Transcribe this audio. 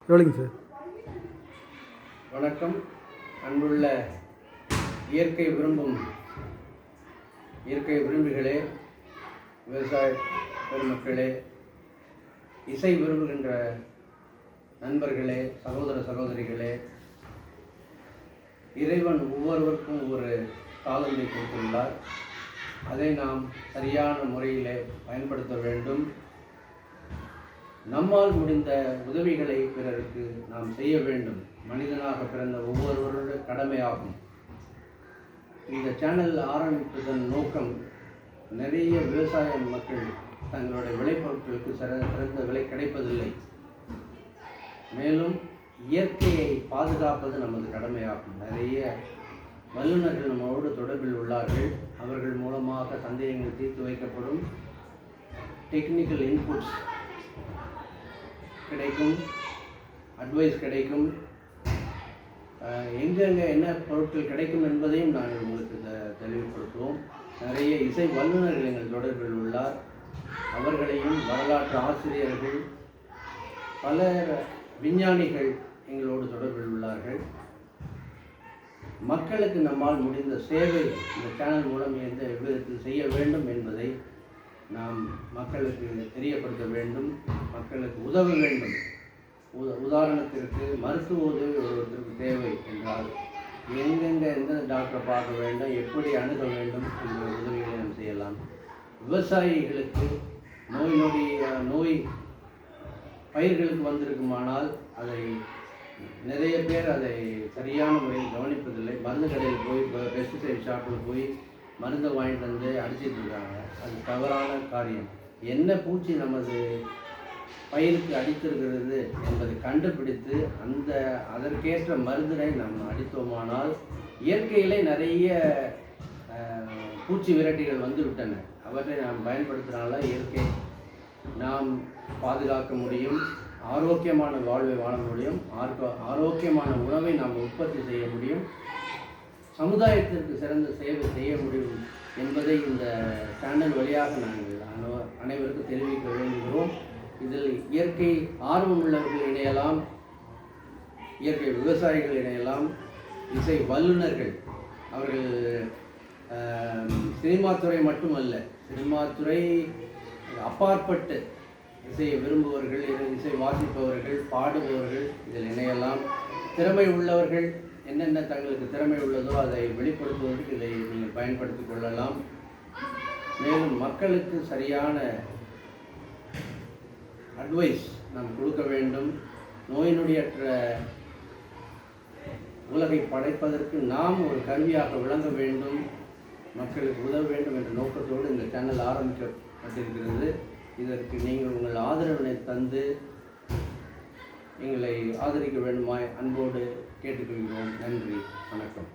எவ்வளோங்க சார்? வணக்கம். அன்புள்ள இயற்கை விரும்பிகளே, விவசாய பெருமக்களே, இசை விரும்புகின்ற நண்பர்களே, சகோதர சகோதரிகளே, இறைவன் ஒவ்வொருவருக்கும் ஒரு காலத்தை கொடுத்துள்ளார். அதை நாம் சரியான முறையிலே பயன்படுத்த வேண்டும். நம்மால் முடிந்த உதவிகளை பிறருக்கு நாம் செய்ய வேண்டும். மனிதனாக பிறந்த ஒவ்வொருவருடைய கடமையாகும். இந்த சேனல் ஆரம்பிப்பதன் நோக்கம், நிறைய விவசாய மக்கள் தங்களுடைய விளைபொருட்களுக்கு சிறந்த விலை கிடைப்பதில்லை. மேலும் இயற்கையை பாதுகாப்பது நமது கடமையாகும். நிறைய வல்லுநர்கள் நம்மளோடு தொடர்பில் உள்ளார்கள். அவர்கள் மூலமாக சந்தேகங்கள் தீர்த்து வைக்கப்படும். டெக்னிக்கல் இன்புட்ஸ் கிடைக்கும், அட்வைஸ் கிடைக்கும். எங்கெங்கே என்ன பொருட்கள் கிடைக்கும் என்பதையும் நாங்கள் உங்களுக்கு தெளிவுபடுத்துவோம். நிறைய இசை வல்லுநர்கள் எங்கள் தொடர்பில் உள்ளார். அவர்களையும், வரலாற்று ஆசிரியர்கள், பல விஞ்ஞானிகள் எங்களோடு தொடர்பில் உள்ளார்கள். மக்களுக்கு நம்மால் முடிந்த சேவை இந்த சேனல் மூலம் எந்த விதத்தில் செய்ய வேண்டும் என்பதை நாம் மக்களுக்கு தெரியப்படுத்த வேண்டும். மக்களுக்கு உதவ வேண்டும். உதாரணத்திற்கு மருத்துவ உதவி ஒருவருக்கு தேவை என்றால் எங்கெங்கே எந்த டாக்டரை பார்க்க வேண்டும், எப்படி அணுக வேண்டும் என்ற உதவிகளை நாம் செய்யலாம். விவசாயிகளுக்கு நோய் பயிர்களுக்கு வந்திருக்குமானால் அதை நிறைய பேர் அதை சரியான முறையில் கவனிப்பதில்லை. மருந்து கடையில் போய், பெஸ்டிசைட் ஷாப்பில் போய் மருந்தை வாங்கிட்டு வந்து அடிச்சிட்டு இருக்காங்க. அது தவறான காரியம். என்ன பூச்சி நமது பயிருக்கு அடித்திருக்கிறது என்பதை கண்டுபிடித்து அதற்கேற்ற மருந்தினை நாம் அடித்தோமானால், இயற்கையிலே நிறைய பூச்சி விரட்டிகள் வந்துவிட்டன. அவற்றை நாம் பயன்படுத்தினால இயற்கை நாம் பாதுகாக்க முடியும். ஆரோக்கியமான வாழ்வை வாழ முடியும். ஆரோக்கியமான உணவை நாம் உற்பத்தி செய்ய முடியும். சமுதாயத்திற்கு சிறந்த சேவை செய்ய முடியும் என்பதை இந்த சேனல் வழியாக நாங்கள் அனைவருக்கும் தெரிவிக்க விரும்புகிறோம். இதில் இயற்கை ஆர்வம் உள்ளவர்கள் இணையலாம், இயற்கை விவசாயிகள் இணையலாம், இசை வல்லுநர்கள். அவர்கள் சினிமா துறை மட்டுமல்ல, சினிமா துறை அப்பாற்பட்டு இசையை விரும்புபவர்கள், இசை வாசிப்பவர்கள், பாடுபவர்கள் இதில் இணையலாம். திறமை உள்ளவர்கள் என்னென்ன தங்களுக்கு திறமை உள்ளதோ அதை வெளிப்படுத்துவதற்கு இதை நீங்கள் பயன்படுத்தி கொள்ளலாம். மேலும் மக்களுக்கு சரியான அட்வைஸ் நாம் கொடுக்க வேண்டும். நோய் நொடியற்ற உலகை படைப்பதற்கு நாம் ஒரு கருவியாக விளங்க வேண்டும். மக்களுக்கு உதவ வேண்டும் என்ற நோக்கத்தோடு இந்த சேனல் ஆரம்பிக்கப்பட்டிருக்கிறது. இதற்கு நீங்கள் உங்கள் ஆதரவினை தந்து எங்களை ஆதரிக்க வேண்டுமாய் அன்போடு கேட்டுக்கொள்கிறோம். நன்றி, வணக்கம்.